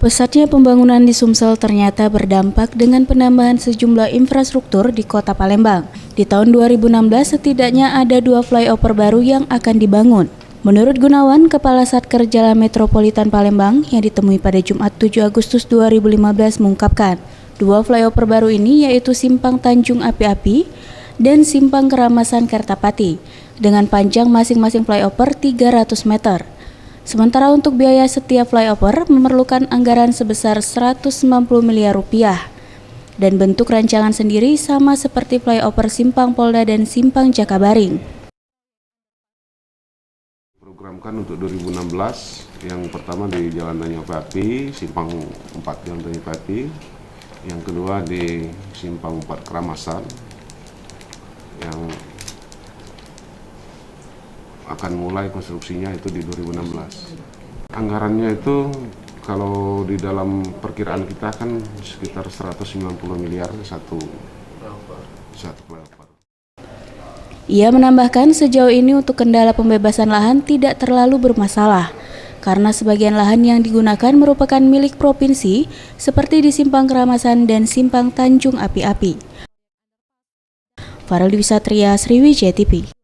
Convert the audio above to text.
Pesatnya pembangunan di Sumsel ternyata berdampak dengan penambahan sejumlah infrastruktur di Kota Palembang. Di tahun 2016 setidaknya ada 2 flyover baru yang akan dibangun. Menurut Gunawan, Kepala Satker Jalan Metropolitan Palembang yang ditemui pada Jumat 7 Agustus 2015 mengungkapkan, 2 flyover baru ini yaitu Simpang Tanjung Api-Api dan Simpang Keramasan Kertapati dengan panjang masing-masing flyover 300 meter. Sementara untuk biaya setiap flyover memerlukan anggaran sebesar 190 miliar rupiah. Dan bentuk rancangan sendiri sama seperti flyover Simpang Polda dan Simpang Jakabaring. Programkan untuk 2016, yang pertama di Jalan Tanjung Api, Simpang 4 Jalan Tanjung Api, yang kedua di Simpang 4 Keramasan, yang akan mulai konstruksinya itu di 2016. Anggarannya itu kalau di dalam perkiraan kita kan sekitar 190 miliar satu flyover. Ia menambahkan sejauh ini untuk kendala pembebasan lahan tidak terlalu bermasalah karena sebagian lahan yang digunakan merupakan milik provinsi seperti di Simpang Keramasan dan Simpang Tanjung Api-Api. Farel Dwi Satria, Sriwijaya TV.